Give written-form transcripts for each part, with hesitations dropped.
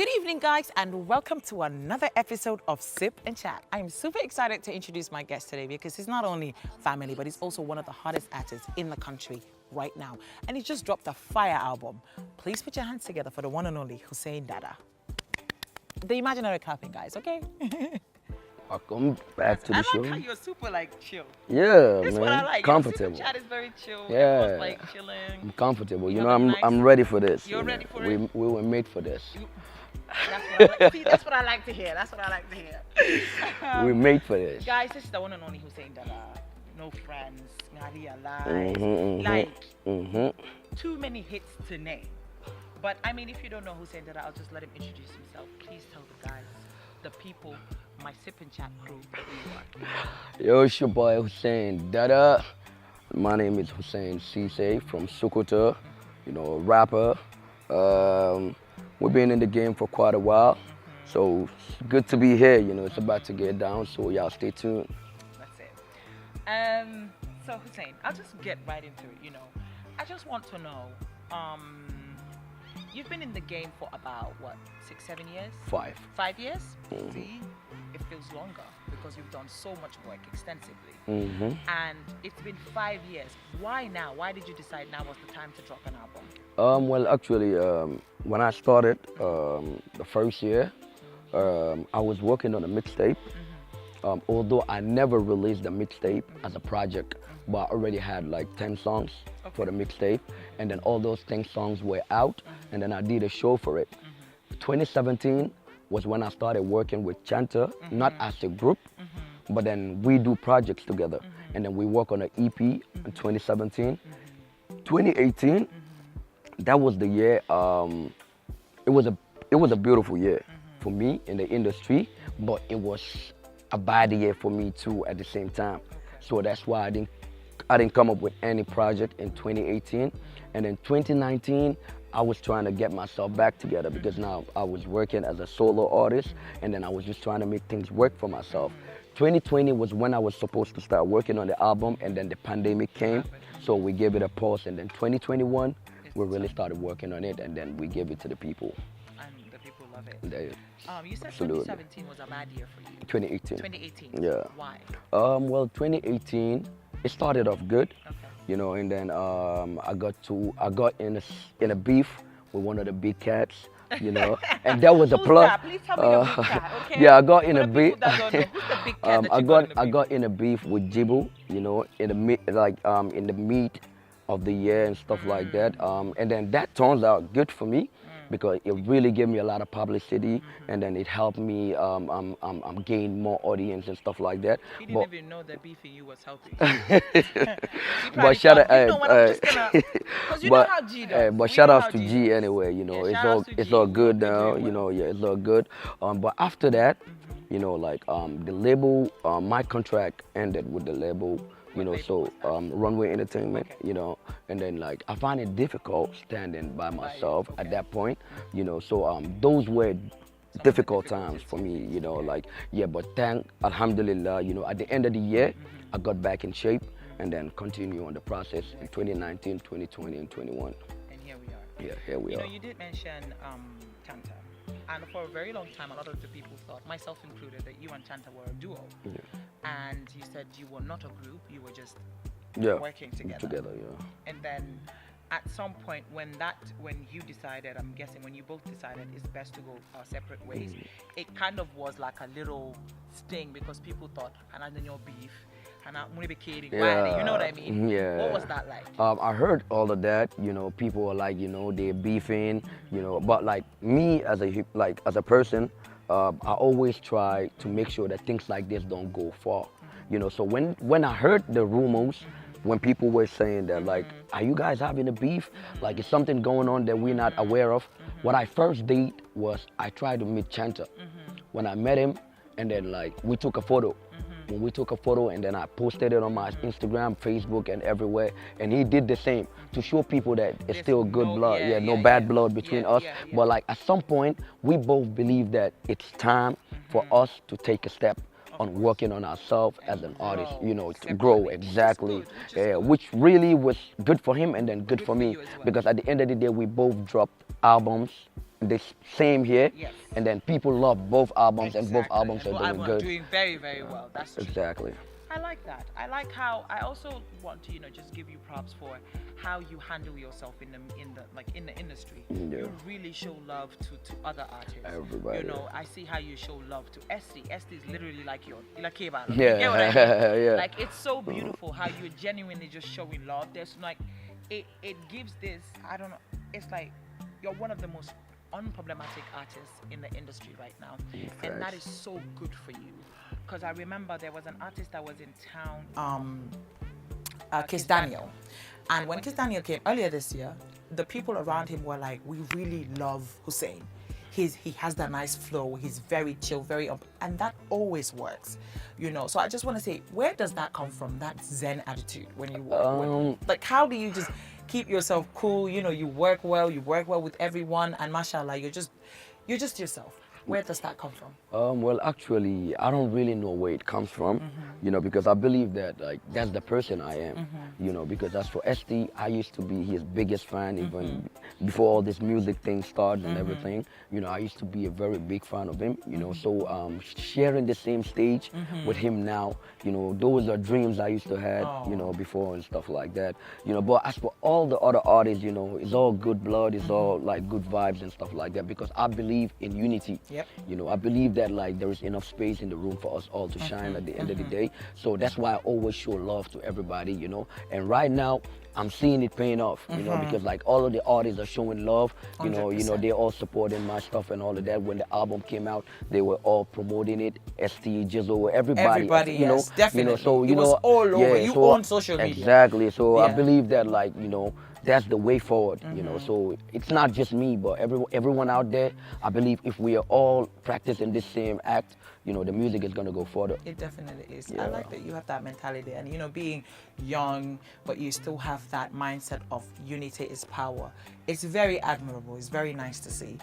Good evening, guys, and welcome to another episode of Sip and Chat. I'm super excited to introduce my guest today because he's not only family, but he's also one of the hottest artists in the country right now. And he just dropped a fire album. Please put your hands together for the one and only Hussain Dada. The imaginary clapping, guys, okay? Welcome back to the show. I like how you're super chill. Yeah, This is man. what I like. Comfortable. Sip and Chat is very chill. Yeah. Everyone's chilling. I'm comfortable. You You know, have a I'm nice- I'm ready for this. You're you know. ready for it? We were made for this. That's what I like to hear. That's what I like to hear. We're made for this. Guys, this is the one and only Hussain Dada. No friends, Ngari alive. Too many hits to name. But I mean, if you don't know Hussain Dada, I'll just let him introduce himself. Please tell the guys, the people, my Sip and Chat crew, who you are. Yo, it's your boy Hussain Dada. My name is Hussain Ceesay from Sokoto. You know, a rapper. We've been in the game for quite a while. So it's good to be here. You know, it's about to get down. So y'all stay tuned. That's it. So Hussain, I'll just get right into it. You know, I just want to know. You've been in the game for about what, 6-7 years? 5. 5 years? See, it feels longer because you've done so much work extensively. And it's been 5 years. Why now? Why did you decide now was the time to drop an album? Well, actually, when I started the first year, I was working on a mixtape. Although I never released the mixtape as a project, but I already had like 10 songs for the mixtape, and then all those 10 songs were out, and then I did a show for it. 2017 was when I started working with Chanta, not as a group, but then we do projects together, and then we work on an EP in 2017. 2018, that was the year. It was a beautiful year for me in the industry, but it was a bad year for me too at the same time. So that's why I didn't come up with any project in 2018. And in 2019, I was trying to get myself back together because now I was working as a solo artist, and then I was just trying to make things work for myself. 2020 was when I was supposed to start working on the album, and then the pandemic came, so we gave it a pause. And then 2021, we really started working on it, and then we gave it to the people. And the people love it. You said Absolutely. 2017 was a bad year for you. 2018. 2018. Yeah. Why? Well, 2018, it started off good. Okay. You know, and then I got in a beef with one of the big cats, you know, and that was a Who's plug. that? Please tell me the big cat, okay? Yeah, I got in For a the beef. people that don't know, who's the big cat that you I got in a beef with Jibu, you know, in the meat of the year and stuff like that. And then that turns out good for me, because it really gave me a lot of publicity, and then it helped me gain more audience and stuff like that. He didn't even know that beefing you was helping. But shout out, but shout outs to G anyway. You know, it's all good now. You know, yeah, it's all good. But after that, you know, like the label, my contract ended with the label. You know, so Runway Entertainment, you know, and then like I find it difficult standing by myself at that point, you know, so those were difficult times for me, you know, like, yeah, but Alhamdulillah, you know, at the end of the year, I got back in shape and then continue on the process in 2019, 2020, and 21. And here we are. Yeah, here we are. You know, you did mention Chanta. And for a very long time, a lot of the people thought, myself included, that you and Chanta were a duo. Yeah. And you said you were not a group, you were just working together. Together, yeah. And then at some point when you decided, I'm guessing when you both decided it's best to go our separate ways, it kind of was like a little sting because people thought, and I know your beef, and I'm going to be kidding, you know what I mean? Yeah. What was that like? I heard all of that, you know, people are like, you know, they're beefing, you know, but like me as a person, I always try to make sure that things like this don't go far, you know. So when I heard the rumors, when people were saying that, like, are you guys having a beef? Like, is something going on that we're not aware of? What I first did was I tried to meet Chanta. When I met him, and then like we took a photo. When we took a photo, and then I posted it on my Instagram, Facebook, and everywhere, and he did the same to show people that it's still good blood, no bad blood between us. But like at some point, we both believe that it's time for us to take a step on working on ourselves as an artist, you know, to grow, exactly. Which really was good for him and then good for me, because at the end of the day, we both dropped albums this same here, Yes. and then people love both albums, and both Exactly. albums And are both doing albums good. doing very, very well. That's true. Exactly. I like that. I like how I also want to, just give you props for how you handle yourself in the industry. Yeah. You really show love to other artists. Everybody. I see how you show love to Esty. Esty is literally like your Keba. Yeah. You get what I mean? Yeah. Like it's so beautiful how you're genuinely just showing love. There's like it gives this, I don't know, it's like you're one of the most unproblematic artists in the industry right now. And that is so good for you. Because I remember there was an artist that was in town, Kiss Daniel. And when Kiss Daniel came earlier this year, the people around him were like, we really love Hussain. He has that nice flow, he's very chill, very up, and that always works, So I just want to say, where does that come from, that Zen attitude when you work? Like, how do you just keep yourself cool? You work well with everyone, and mashallah, you're just yourself. Where does that come from? Well, actually, I don't really know where it comes from, because I believe that like that's the person I am, because as for ST, I used to be his biggest fan even before all this music thing started and everything. I used to be a very big fan of him, so sharing the same stage with him now, those are dreams I used to have, before and stuff like that, but as for all the other artists, it's all good blood, it's all like good vibes and stuff like that, because I believe in unity. Yep. I believe that like there is enough space in the room for us all to shine at the end of the day. So that's why I always show love to everybody, And right now, I'm seeing it paying off, because like all of the artists are showing love, 100%. they're all supporting my stuff and all of that. When the album came out, they were all promoting it. ST, Jizzle, everybody, yes, definitely. So it was all over. You own social media. Exactly. So I Yeah. believe that like that's the way forward, So it's not just me, but everyone out there. I believe if we are all practicing this same act, the music is gonna go further. It definitely is. Yeah. I like that you have that mentality, and being young, but you still have that mindset of unity is power. It's very admirable. It's very nice to see.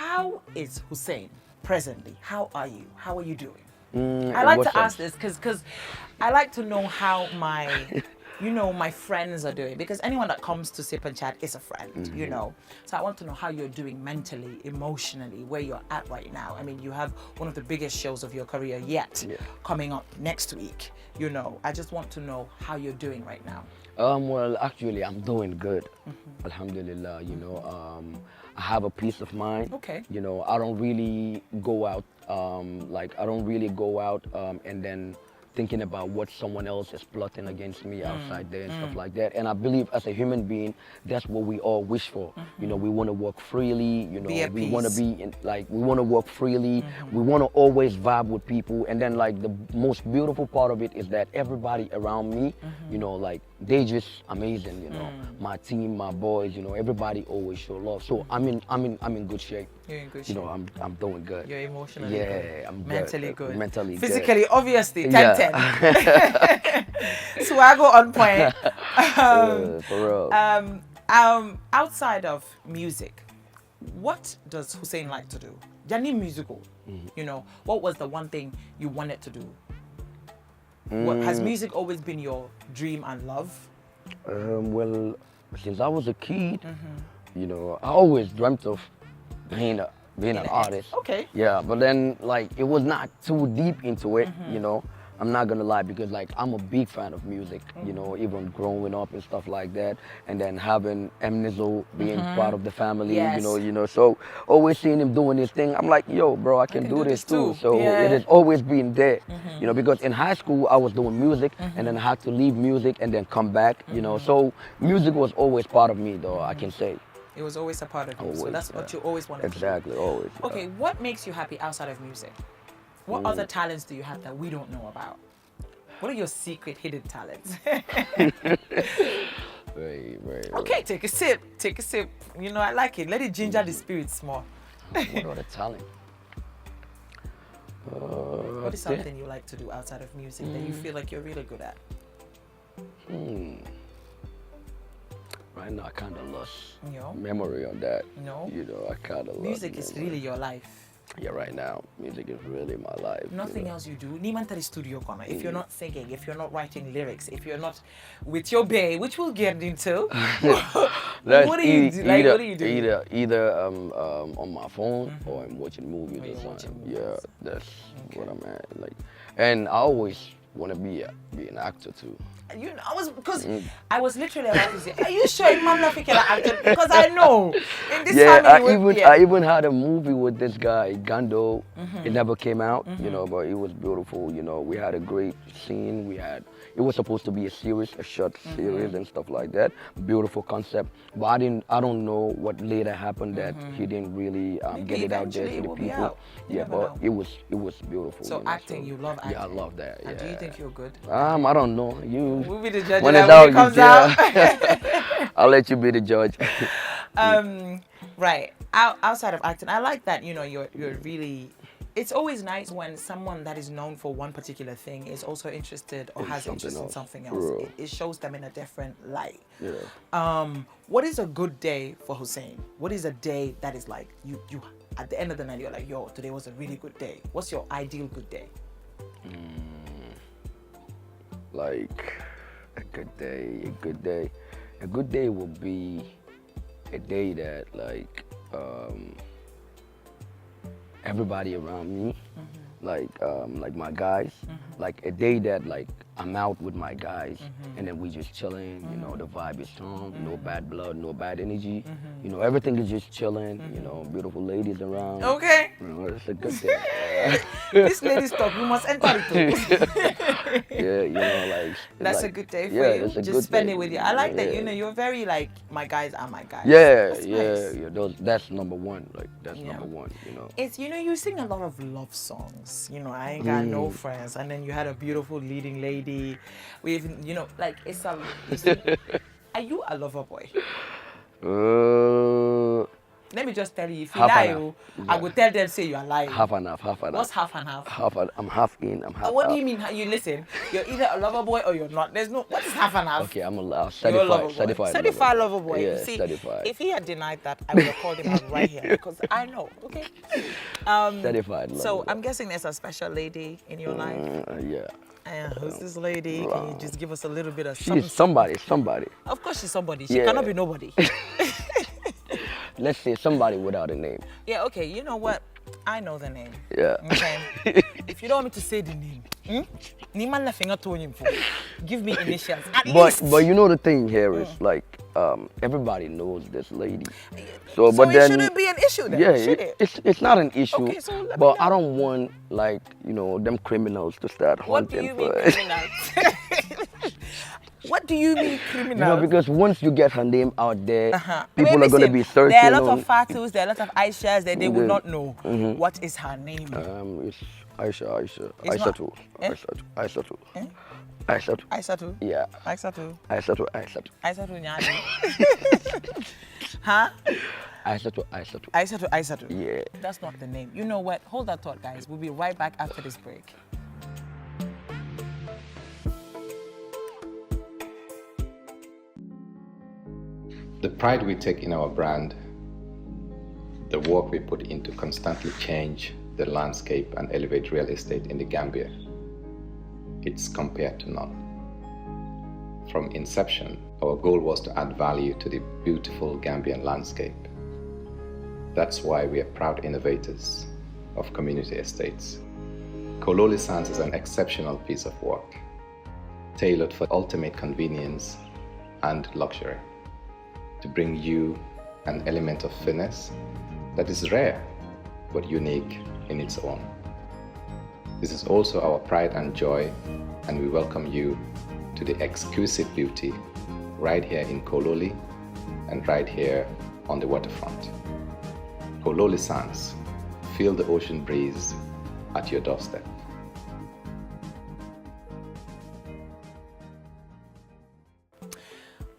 How is Hussain presently? How are you? How are you doing? I like to ask this because I like to know how my my friends are doing, because anyone that comes to Sip and Chat is a friend, So I want to know how you're doing mentally, emotionally, where you're at right now. I mean, you have one of the biggest shows of your career yet coming up next week, I just want to know how you're doing right now. Well, actually, I'm doing good. Alhamdulillah, I have a peace of mind. Okay. I don't really go out, and then thinking about what someone else is plotting against me outside there and stuff like that. And I believe as a human being, that's what we all wish for. We want to work freely, we want to be in, we want to work freely. We want to always vibe with people. And then like the most beautiful part of it is that everybody around me, they just amazing, My team, my boys, everybody always show love. So I'm in good shape. You're in good shape. I'm doing good. You're emotionally good. I'm mentally good. Mentally good. Physically, obviously, 10-10. Swaggle on point. For real. Outside of music, what does Hussain like to do? Jani musical. What was the one thing you wanted to do? Has music always been your dream and love? Well, since I was a kid, I always dreamt of being an artist. Okay. Yeah, but then like it was not too deep into it, I'm not gonna lie, because like I'm a big fan of music, even growing up and stuff like that, and then having Nizzle being part of the family, Yes. So always seeing him doing his thing, I'm like, yo, bro, I can do this too. So it has always been there, because in high school I was doing music, and then I had to leave music and then come back, So music was always part of me, though, I can say. It was always a part of you, Always, so that's what you always wanted to do. Exactly, always. Okay, what makes you happy outside of music? What other talents do you have that we don't know about? What are your secret hidden talents? Very. Okay, take a sip. Take a sip. I like it. Let it ginger the spirits more. What other talent? What is something you like to do outside of music that you feel like you're really good at? Right now, I kind of lost No. memory on that. No. I kind of lost Music is memory. really your life. Yeah, right now, music is really my life. Nothing else you do. Niman tari studio corner. If you're not singing, if you're not writing lyrics, if you're not with your bae, which we'll get into. That's What do you do? Like, what do you do? Either on my phone or I'm watching movies Or or you're something. watching movies. Yeah, that's what I'm at. Like, and I always want to be an actor too. You know, I was literally about to say, are you sure man not can actor? Because I know in this family. I even had a movie with this guy Gando. It never came out, you know, but it was beautiful. You know, we had a great scene. It was supposed to be a short series and stuff like that. Beautiful concept, but I don't know what later happened that he didn't really get it out there to the people. Yeah, but it was beautiful. So you know, acting, you love acting. Yeah, I love that. And Yeah. do you think you're good? I don't know. You. We'll be the judge When of it's that out, when it comes out. I'll let you be the judge. Right. Outside of acting, I like that, you know, you're really. It's always nice when someone that is known for one particular thing is also interested or has interest in something else. It shows them in a different light. Yeah. What is a good day for Hussain? What is a day that is like you at the end of the night you're like, yo, today was a really good day. What's your ideal good day? Like a good day will be a day that like everybody around me, like my guys, like a day that like I'm out with my guys and then we just chilling, you know, the vibe is strong, no bad blood, no bad energy, you know, everything is just chilling, you know, beautiful ladies around. Okay. You know, it's a good day. This ladies talk, we must enter it too. Yeah, you know, like that's like, a good day for yeah, you. it's a Just good spend day. it with you. I like that, you Yeah. know, you're very like my guys are my guys. Yeah, That's yeah, nice. yeah. That's number one. Like that's Yeah. number one. You know. It's, you know, you sing a lot of love songs. You know, I ain't got no friends, and then you had a beautiful leading lady. With, you know, like are you a lover boy? Let me just tell you, if you Half lie, and half. I will tell them say you are lying. Half and half. What's half and half? I'm half in. I'm half What out. do you mean? You listen. You're either a lover boy or you're not. There's no. What is half and half? Okay, I'm a You're a lover boy. certified. Certified lover boy. Yeah, You see, certified. if he had denied that, I would have called him out right here because I know. Okay. Certified. So lover. I'm guessing there's a special lady in your life. Yeah. Who's this lady? Can you just give us a little bit of She's something? somebody. Of course, she's somebody. She Yeah. cannot be nobody. Let's say somebody without a name. Yeah. Okay. You know what? I know the name. Yeah. Okay. If you don't want me to say the name, Niman na finger to him. Give me initials. At least. But you know the thing here is like everybody knows this lady. So but it then shouldn't be an issue then, yeah, should it? it's not an issue. Okay, so let me but know. I don't want like you know them criminals to start What do hunting you mean for criminals? What do you mean criminals? You know, because once you get her name out there, people I mean, are going to listen, be searching. There are a lot on, of Fatus, there are a lot of Aishas that they would Yeah. not know what is her name. It's Aisha not- too. Eh? Aisha too. Eh? Aisha too. Aisatu. Yeah. Aisatu. Aisha too. Aisatu Nyani. Huh? Aisha too. Yeah. That's not the name. You know what? Hold that thought, guys. We'll be right back after this break. The pride we take in our brand, the work we put into constantly change the landscape and elevate real estate in the Gambia, it's compared to none. From inception, our goal was to add value to the beautiful Gambian landscape. That's why we are proud innovators of community estates. Kololi Sands is an exceptional piece of work, tailored for ultimate convenience and luxury, to bring you an element of finesse that is rare but unique in its own. This is also our pride and joy, and we welcome you to the exquisite beauty right here in Kololi and right here on the waterfront. Kololi Sands, feel the ocean breeze at your doorstep.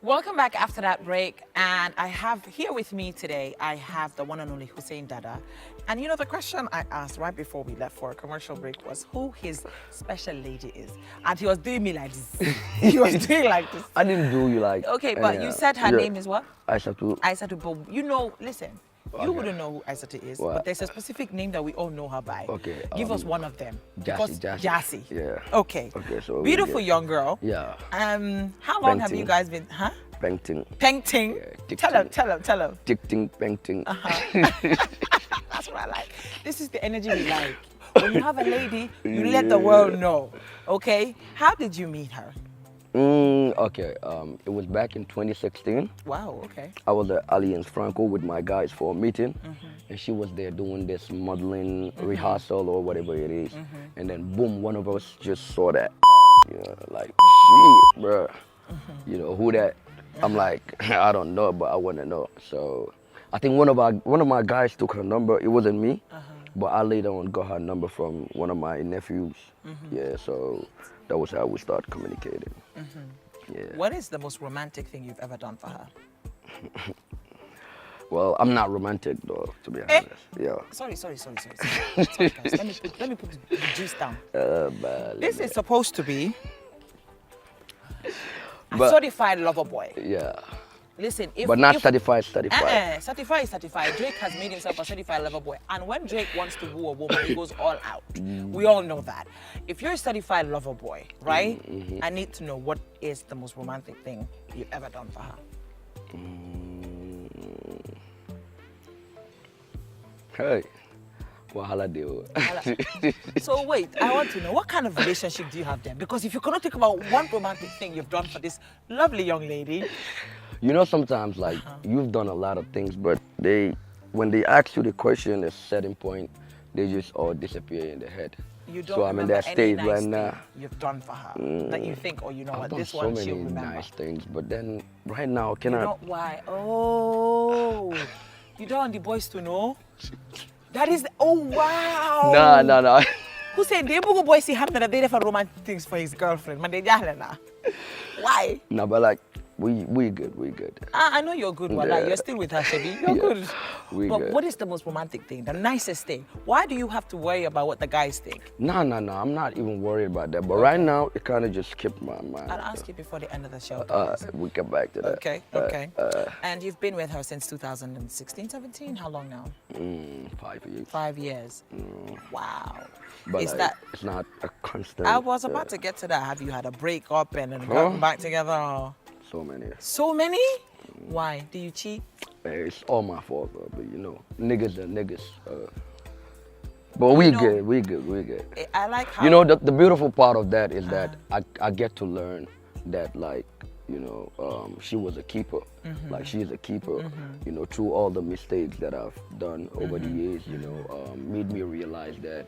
Welcome back after that break, and I have here with me today, I have the one and only Hussain Dada. And you know, the question I asked right before we left for a commercial break was who his special lady is. And he was doing me like this. He was doing like this. I didn't do you like. Okay, but you said her name is what? Aisha too. Aisatu. But you know, listen, You wouldn't know who Aisata is, What? but there's a specific name that we all know her by. Okay, Give us one of them. Jassy. Yeah. Okay. Okay, so beautiful young girl. Yeah. How long have you guys been? Huh? Painting. Painting. Yeah, Tell him. Dicting, painting. That's what I like. This is the energy we like. When you have a lady, you let the world know. Okay. How did you meet her? Okay, it was back in 2016. Wow, okay. I was at Allianz Franco with my guys for a meeting, and she was there doing this modeling rehearsal or whatever it is. And then boom, one of us just saw that, you know, like, shit, bro. You know, who that? I'm like, I don't know, but I want to know. So I think one of my guys took her number. It wasn't me, but I later on got her number from one of my nephews. Yeah, so that was how we started communicating. Yeah. What is the most romantic thing you've ever done for her? Well, I'm not romantic though, to be honest. Yeah. Sorry, guys. Let me put the juice down. This is supposed to be a certified lover boy. Yeah. Listen, but not certified. Certified. Drake has made himself a certified lover boy. And when Drake wants to woo a woman, he goes all out. We all know that. If you're a certified lover boy, right? I need to know what is the most romantic thing you've ever done for her. Hey. Wahala deal. So wait, I want to know, what kind of relationship do you have then? Because if you cannot think about one romantic thing you've done for this lovely young lady. You know, sometimes like you've done a lot of things, but when they ask you the question at a certain point, they just all disappear in their head. You don't so I'm in remember that stage any nice right now. You've done for her that you think, oh, you know I've what, done this so one many she'll remember. nice things, but then right now, can I? Not why? Oh, you don't want the boys to know? That is, oh wow. No. Who said the Bugo boy see happened that they for romantic things for his girlfriend? Man, they why? No, but like we good. I know you're good, Wala. You're still with her, Shebi. You're good. But good. what is the most romantic thing, the nicest thing? Why do you have to worry about what the guys think? No. I'm not even worried about that. But right now, it kind of just skipped my mind. I'll ask you before the end of the show. We come back to that. Okay. And you've been with her since 2016, 17? How long now? 5 years. 5 years. Wow. But Is like, that? it's not a constant. I was about to get to that. Have you had a breakup and then gotten back together? Or? So many. So many? Why? Do you cheat? It's all my fault, but you know, niggas are niggas. But we good. I like how... You know, the beautiful part of that is that I get to learn that, like, you know, she was a keeper. Like, she's a keeper, you know, through all the mistakes that I've done over the years, you know, made me realize that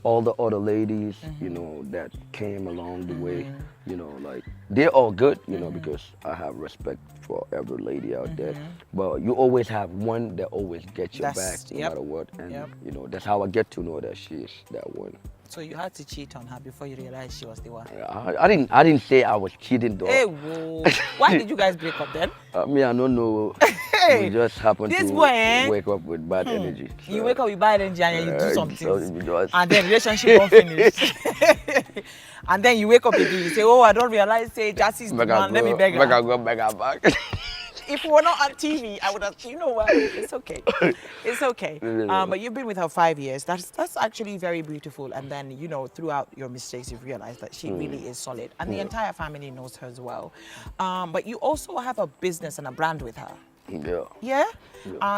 all the other ladies, you know, that came along the way, you know, like, they're all good, you know, because I have respect for every lady out there. But you always have one that always gets your back, no matter what. And, you know, that's how I get to know that she is that one. So you had to cheat on her before you realized she was the one? I didn't say I was cheating, though. Hey, whoa. Why did you guys break up then? I don't know. We just happened to wake up with bad energy. So. You wake up with bad energy and you do something. So and then relationship won't finish. And then you wake up again, you say, oh, I don't realize, say, Jassy's the man, let me beg her. I go beg her back. If we were not on TV, I would have, you know what, it's okay. It's okay. But you've been with her 5 years. That's actually very beautiful. And then, you know, throughout your mistakes, you've realized that she really is solid. And the entire family knows her as well. But you also have a business and a brand with her. Yeah.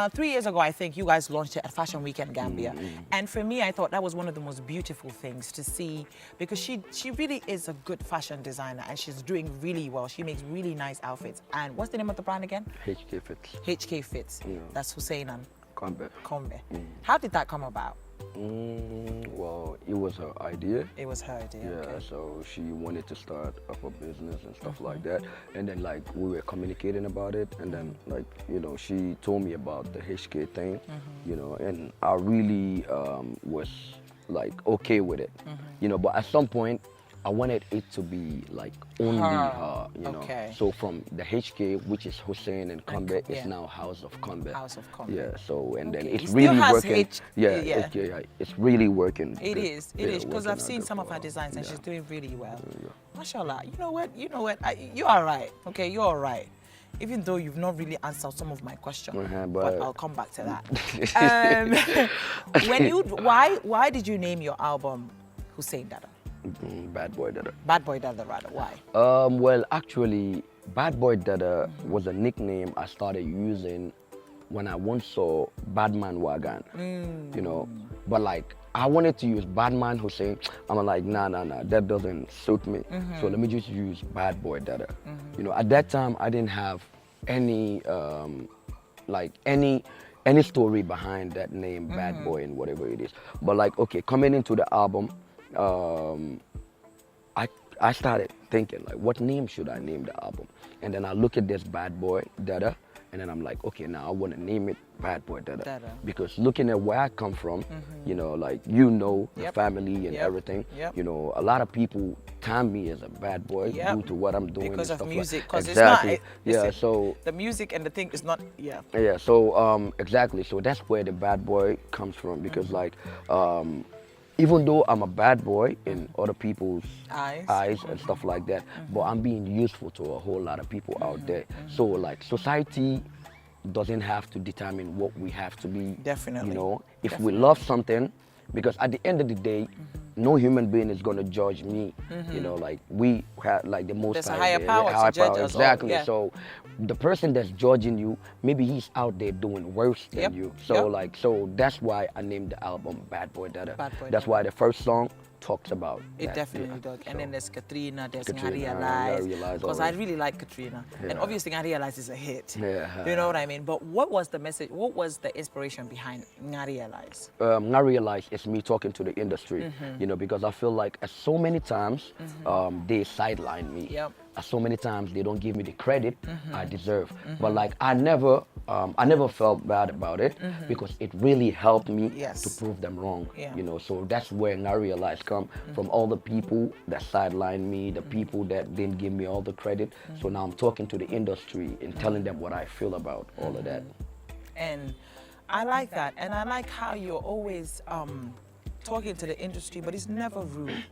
3 years ago, I think you guys launched it at Fashion Weekend Gambia. And for me, I thought that was one of the most beautiful things to see, because she really is a good fashion designer and she's doing really well. She makes really nice outfits. And what's the name of the brand again? HK Fits. HK Fits. Yeah. That's Hussain and Combe. How did that come about? Well, it was her idea. It was her idea. Yeah, okay. so she wanted to start up a business and stuff like that. And then, like, we were communicating about it. And then, like, you know, she told me about the HK thing, you know, and I really was, like, okay with it, you know. But at some point, I wanted it to be like only her, you know. So from the HK, which is Hussain and Combe, it's now House of Combe. House of Combe. Yeah. So and then it's really working. It's really working. It is because I've seen some of her designs and she's doing really well. Mashallah. You know what? You're all right. Okay, you're all right. even though you've not really answered some of my questions, but but I'll come back to that. Why did you name your album Hussain Dada? Bad Boy Dada. Bad Boy Dada, rather. Why? Well, actually, Bad Boy Dada was a nickname I started using when I once saw Badman Wagan, you know. But like, I wanted to use Badman Hussein. I'm like, nah, that doesn't suit me. So let me just use Bad Boy Dada. You know, at that time, I didn't have any, any story behind that name, Bad Boy and whatever it is. But like, okay, coming into the album, I started thinking like, what name should I name the album? And then I look at this Bad Boy Dada, and then I'm like, okay, now I want to name it Bad Boy Dada. Because looking at where I come from, you know, like, you know, the family and everything, you know, a lot of people term me as a bad boy due to what I'm doing. Because of music. Because exactly. it's not, so the music and the thing is not, so exactly. So that's where the bad boy comes from, because like, even though I'm a bad boy in other people's eyes and stuff like that, but I'm being useful to a whole lot of people out there. So like, society doesn't have to determine what we have to be. Definitely. You know, if we love something, because at the end of the day, no human being is gonna judge me. You know, like, we have like the most. There's a higher power to judge us all. Exactly. So the person that's judging you, maybe he's out there doing worse than you. So like, so that's why I named the album Bad Boy Dada. That's why the first song talks about it. That, definitely does. And then there's Katrina, there's Katrina, I Realize, because I really like Katrina. And obviously I Realize is a hit. You know what I mean? But what was the message, what was the inspiration behind I Realize? I Realize is me talking to the industry, you know, because I feel like so many times they sideline me. So many times they don't give me the credit I deserve. But like, I never felt bad about it, because it really helped me to prove them wrong. You know, so that's where I Realize come from, all the people that sidelined me, the people that didn't give me all the credit. So now I'm talking to the industry and telling them what I feel about all of that. And I like that, and I like how you're always talking to the industry, but it's never rude.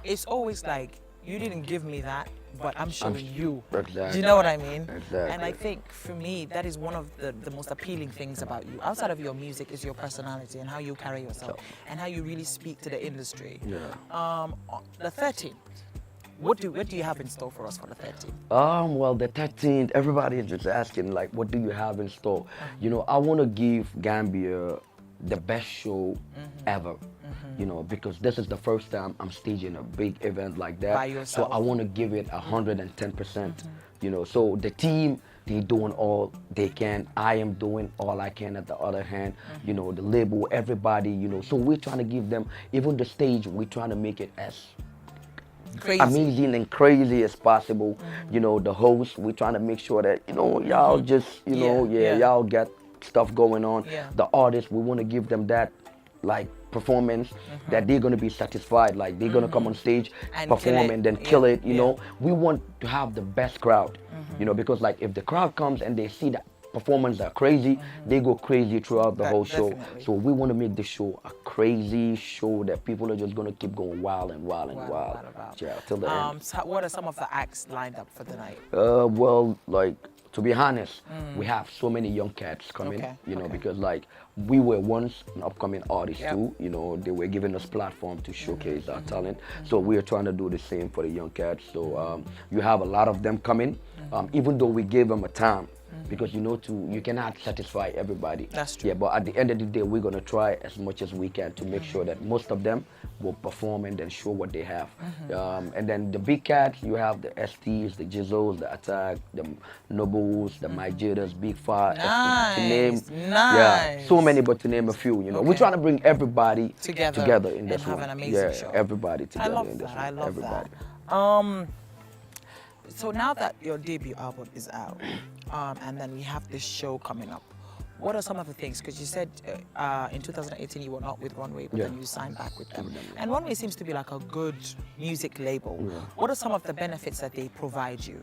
It's always like, you didn't give me that, but I'm showing you. Exactly. Do you know what I mean? Exactly. And I think for me, that is one of the most appealing things about you. Outside of your music is your personality and how you carry yourself and how you really speak to the industry. The 13th, what do you have in store for us for the 13th? Well, the 13th, everybody is just asking, like, what do you have in store? You know, I want to give Gambia the best show ever. You know, because this is the first time I'm staging a big event like that. By yourself. So I want to give it 110%. You know, so the team, they're doing all they can. I am doing all I can at the other hand. You know, the label, everybody, you know. So we're trying to give them, even the stage, we're trying to make it as amazing and crazy as possible. You know, the host, we're trying to make sure that, you know, y'all just, you know, y'all get stuff going on. The artists, we want to give them that, like, performance that they're going to be satisfied, like they're going to come on stage and perform and then kill it, you know. We want to have the best crowd, you know, because like, if the crowd comes and they see that performance are crazy, they go crazy throughout the whole show. So we want to make the show a crazy show that people are just going to keep going wild and wild and wild. Till the end. So what are some of the acts lined up for the night? Well, like, to be honest, we have so many young cats coming, you know, because like, we were once an upcoming artist too, you know, they were giving us platform to showcase our talent. So we are trying to do the same for the young cats. So you have a lot of them coming, even though we gave them a time, because you know, you cannot satisfy everybody. That's true. But at the end of the day, we're gonna try as much as we can to make sure that most of them will perform and then show what they have. And then the big cats, you have the STs, the Jizzles, the Attack, the Nobles, the Myjedas, Big Five, to name, so many, but to name a few. You know, we're trying to bring everybody together in this one. And have an amazing show. Everybody together in this one. I love everybody. that. So now that your debut album is out, and then we have this show coming up, what are some of the things? Because you said in 2018 you were not with Runway, but then you signed back with them. And Runway seems to be like a good music label. What are some of the benefits that they provide you?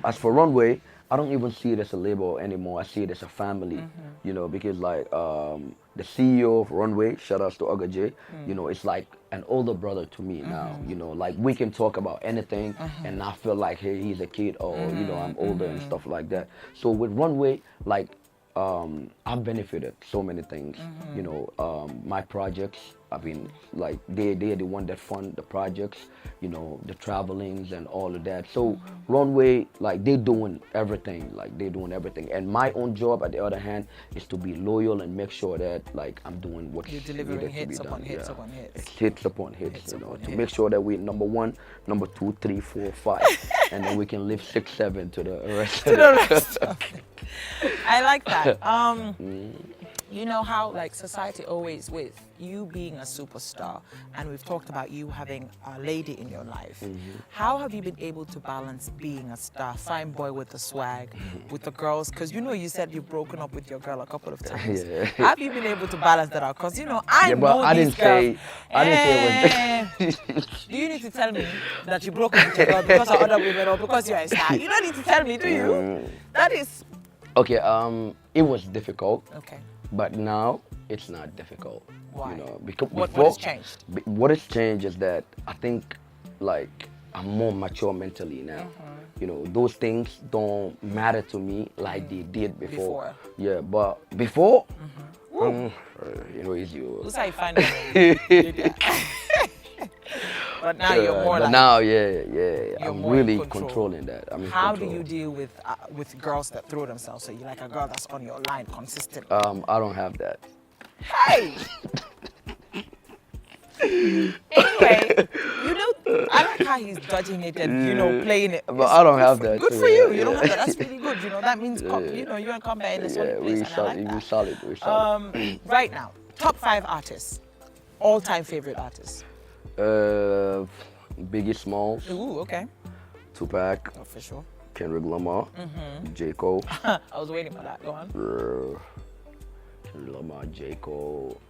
As for Runway, I don't even see it as a label anymore. I see it as a family, you know, because like the CEO of Runway, shout outs to Oga J, you know, it's like an older brother to me now, you know, like we can talk about anything and not feel like, hey, he's a kid or, you know, I'm older and stuff like that. So with Runway, like, I've benefited so many things, you know, my projects, I mean, like they're the one that fund the projects, you know, the travelings and all of that. So Runway, like they're doing everything, And my own job, at the other hand, is to be loyal and make sure that like I'm doing what's You're delivering needed to hits be upon done. hits Yeah. upon hits. It's hits upon hits, Hits you know, upon to hits. make sure that we're number 1, number 2, 3, 4, 5, and then we can live 6, 7 to the rest. To the rest of it. I like that. You know how like society always, with you being a superstar, and we've talked about you having a lady in your life, how have you been able to balance being a star, fine boy with the swag, with the girls? Because you know you said you've broken up with your girl a couple of times. Yeah. Have you been able to balance that out? Because you know I Yeah, know but I these didn't say girls. it was. Do you need to tell me that you broke up with your girl because of other women or because you're a star? You don't need to tell me, do you? That is Okay, it was difficult. okay. But now it's not difficult. Why? You know, because What before, has changed? What has changed is that I think like I'm more mature mentally now. You know, those things don't matter to me like they did before. Yeah, but before, you know, it's you. Who's how you find out? But now you're more but like. now, I'm more in really control. controlling that. I'm in How do control. you deal with girls that throw themselves? So you're like a girl that's on your line consistently. I don't have that. Hey. Anyway, you know, I like how he's dodging it and you know playing it. But I don't have that. Good too, for you. yeah, You don't yeah. have that. That's really good. You know that means you know you're in combat in a solid place, and I like that. We solid. Right now, top 5 artists, all-time favorite artists. Biggie Smalls, Ooh, okay. Tupac, Official. Kendrick Lamar, J. Cole, I was waiting for that. Go on. Kendrick Lamar, J. Cole,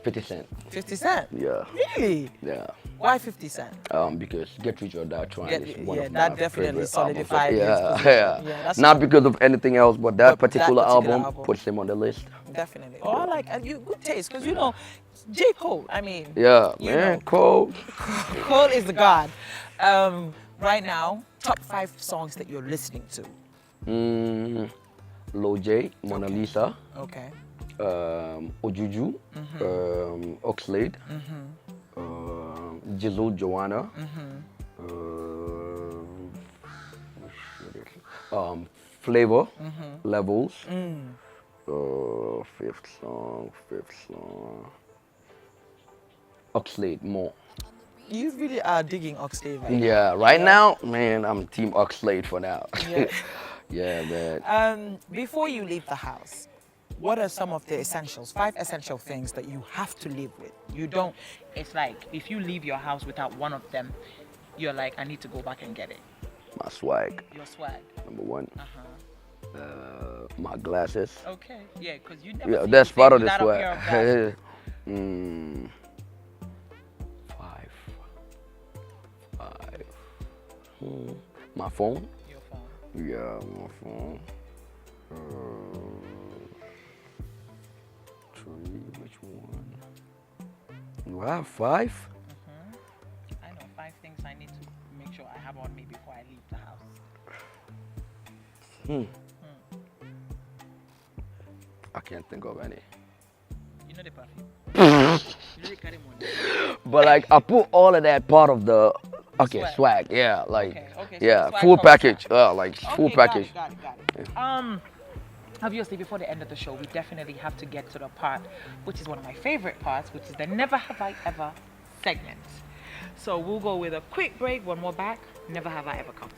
50 Cent. 50 Cent. Yeah, Really? yeah. Why 50 Cent? Because Get Rich or Die Trying is one of that my definitely favorite solidified his albums. position. Yeah. That's Not because of anything else, but that particular particular album album. puts him on the list. Definitely. Oh, I like you. Good taste, because you know, J. Cole. I mean, Yeah, You man, know. Cole. Cole is the god. Right now, top 5 songs that you're listening to. Lil J, Mona Lisa, Okay. Ojuju, Oxlade, Jizzle, Joanna, Flavor, Levels, fifth song, Oxlade, more. You really are digging Oxlade, right? Yeah, right now, man, I'm Team Oxlade for now. Yeah. Yeah, man. Before you leave the house, what are some of the essentials, 5 essential things that you have to live with? You don't, it's like if you leave your house without one of them, you're like, I need to go back and get it. My swag, Your swag. number 1. Uh-huh. My glasses. Okay, yeah, because you never Yeah, see that's me part of the without a pair of swag. glasses. 5. My phone. Your phone. Yeah, my phone. 3, which one? Do I have 5? I know 5 things I need to make sure I have on me before I leave the house. I can't think of any. You know the perfume. You really carry money. But like, I put all of that part of the Swag. swag. Yeah, like Okay, so yeah, swag full covers package. Like full Okay, package. Got it. Obviously, before the end of the show, we definitely have to get to the part, which is one of my favorite parts, which is the Never Have I Ever segment. So we'll go with a quick break, one more back. Never Have I Ever comes.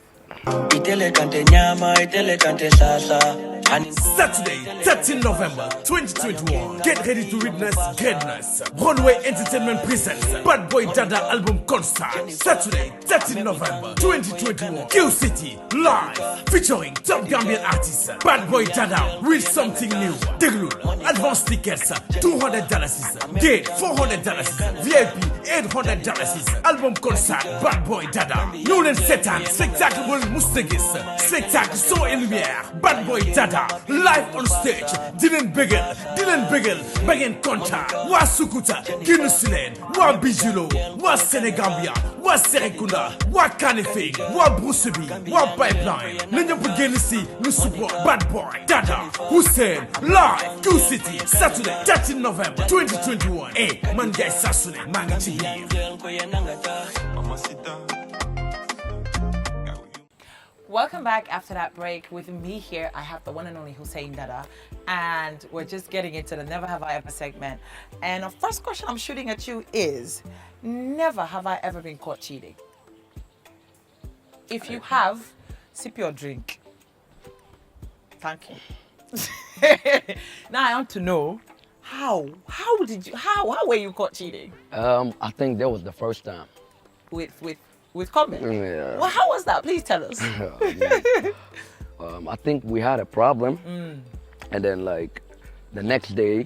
Saturday, 13 November 2021. Get ready to witness greatness. Runway Entertainment presents Bad Boy Dada album concert. Saturday, 13 November 2021. Q City live featuring top Gambian artists. Bad Boy Dada with something new. Deglu, advance tickets $200, gate $400, VIP $800. Album concert Bad Boy Dada. Nous len setan spectacle Moustegis. Spectacle son et lumière. Bad Boy Dada live on stage. Dylan Bigel, Bagen Konta, Wa Sukuta, Ginusilen, Wa Bijulo, Wa Senegambia, Wa Serekunda, Wa Kanefing, Wa Brucebi, Wa Pipeline. Nenyo Bugenisi, nous support Bad Boy Dada, Hussain, live, Q City, Saturday, 13 November 2021. Hey, man guys, Saturday, Mangichi here. Welcome back after that break. With me here, I have the one and only Hussain Dada, and we're just getting into the Never Have I Ever segment. And the first question I'm shooting at you is, never have I ever been caught cheating? If you have, sip your drink. Thank you. Now I want to know, how were you caught cheating? I think that was the first time. With comment? Yeah. Well, how was that? Please tell us. I think we had a problem, and then like the next day,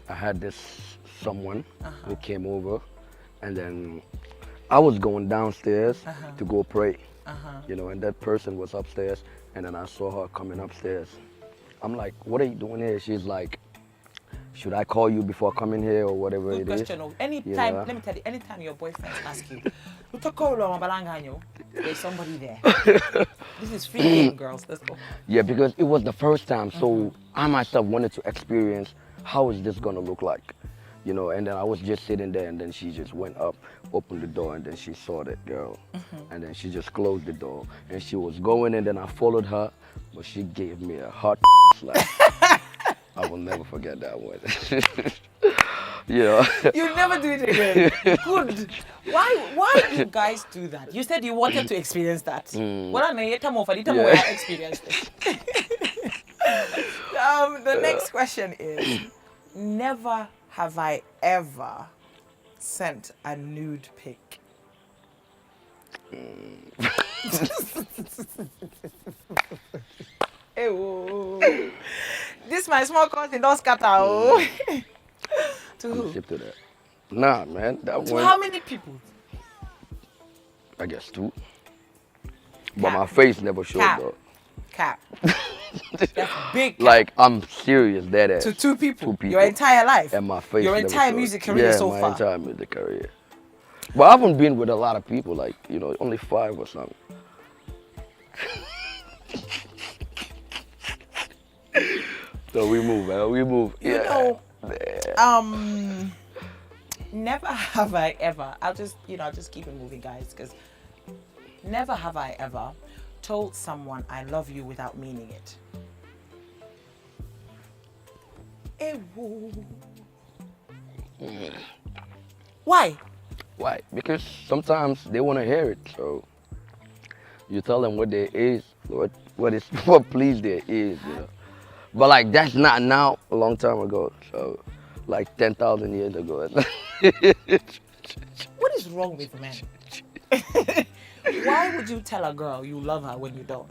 I had this someone who came over, and then I was going downstairs to go pray, you know, and that person was upstairs, and then I saw her coming upstairs. I'm like, what are you doing here? She's like, should I call you before coming here or whatever Good it question. is? Anytime, let me tell you, anytime your boyfriend asks you, there's somebody there. This is free game, girls. Let's go. Yeah, because it was the first time, so I myself wanted to experience how is this gonna look like, you know. And then I was just sitting there, and then she just went up, opened the door, and then she saw that girl, and then she just closed the door, and she was going, and then I followed her, but she gave me a hot slap. I will never forget that one. Yeah. You'll never do it again. Good. Why do you guys do that? You said you wanted to experience that. Well, I experienced it. The next question is, never have I ever sent a nude pic. Ew. This my small cousin don't scatter. To who? Skip to that. Nah, man, that To one. how many people? I guess 2. But my face never showed though. Cap. That's big. Cap. Like I'm serious, that ass. To 2 people. 2 people. Your entire life. And my face. Your never entire showed. music career so my far. entire music career. But I haven't been with a lot of people, like, you know, only 5 or something. So we move, man. We move. You know, never have I ever. I'll just keep it moving, guys, because never have I ever told someone I love you without meaning it. Ew. Why? Why? Because sometimes they want to hear it. So you tell them what there is, what please there is, you know. But like that's not now, a long time ago. So like 10,000 years ago. What is wrong with men? Why would you tell a girl you love her when you don't?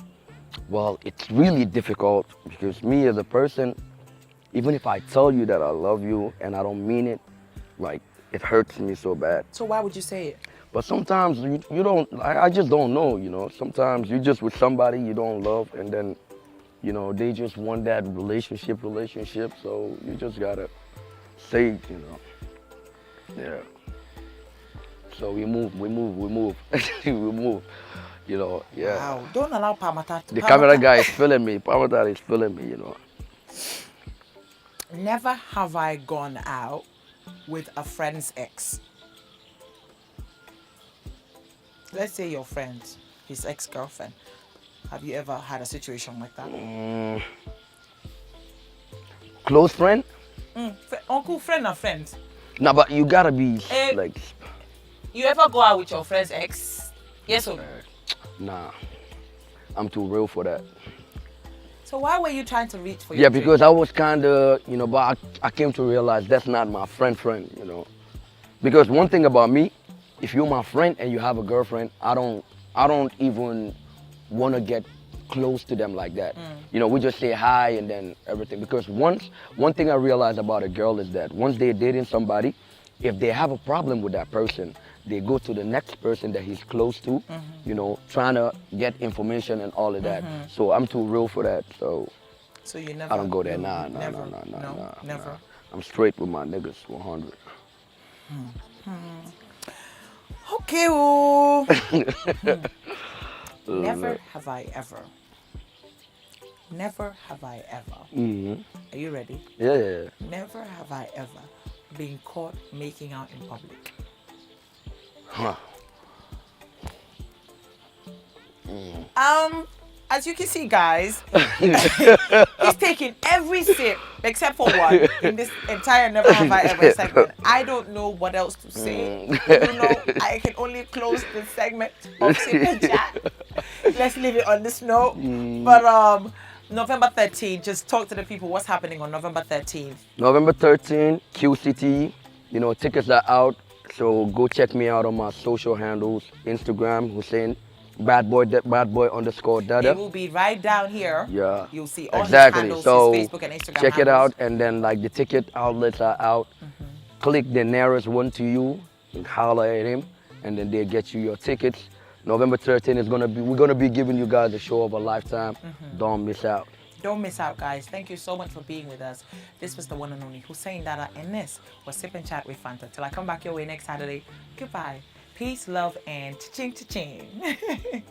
Well, it's really difficult because me as a person, even if I tell you that I love you and I don't mean it, like it hurts me so bad. So why would you say it? But sometimes you don't, I just don't know, you know. Sometimes you're just with somebody you don't love, and then, you know, they just want that relationship, so you just gotta say it, you know. Yeah. So we move, we move, you know, yeah. Wow, don't allow Pamata to... The camera guy is feeling me, Pamata is feeling me, you know. Never have I gone out with a friend's ex. Let's say your friend, his ex-girlfriend. Have you ever had a situation like that? Close friend? Uncle, friend or friend? No, but you gotta be like... You ever go out with your friend's ex? Yes or no? Nah. I'm too real for that. So why were you trying to reach for your Yeah, drink? because I was kind of, but I came to realize that's not my friend, Because one thing about me, if you're my friend and you have a girlfriend, I don't even want to get close to them like that. We just say hi and then everything. Because one thing I realized about a girl is that once they're dating somebody, if they have a problem with that person, they go to the next person that he's close to, trying to get information and all of that. So I'm too real for that. So you never. I don't go there. Never. Nah. I'm straight with my niggas, 100. Okay. Oh. Never have I ever. Never have I ever. Are you ready? Yeah. Never have I ever been caught making out in public. Huh. As you can see, guys, he's taking every sip except for one in this entire Never Have I Ever segment. I don't know what else to say. I can only close this segment of Sip and Chat. Let's leave it on this note. But November 13th, just talk to the people. What's happening on November 13th? November 13th, QCT. Tickets are out. So go check me out on my social handles. Instagram, Hussain _Dada. It will be right down here. Yeah. You'll see all exactly. his handles, So his Facebook and Instagram check it handles. out, and then the ticket outlets are out. Click the nearest one to you and holler at him, and then they'll get you your tickets. November 13th is we're gonna be giving you guys a show of a lifetime. Don't miss out. Don't miss out, guys. Thank you so much for being with us. This was the one and only Hussain Dada, and this was Sip and Chat with Fanta. Till I come back your way next Saturday. Goodbye. Peace, love, and cha-ching, cha-ching.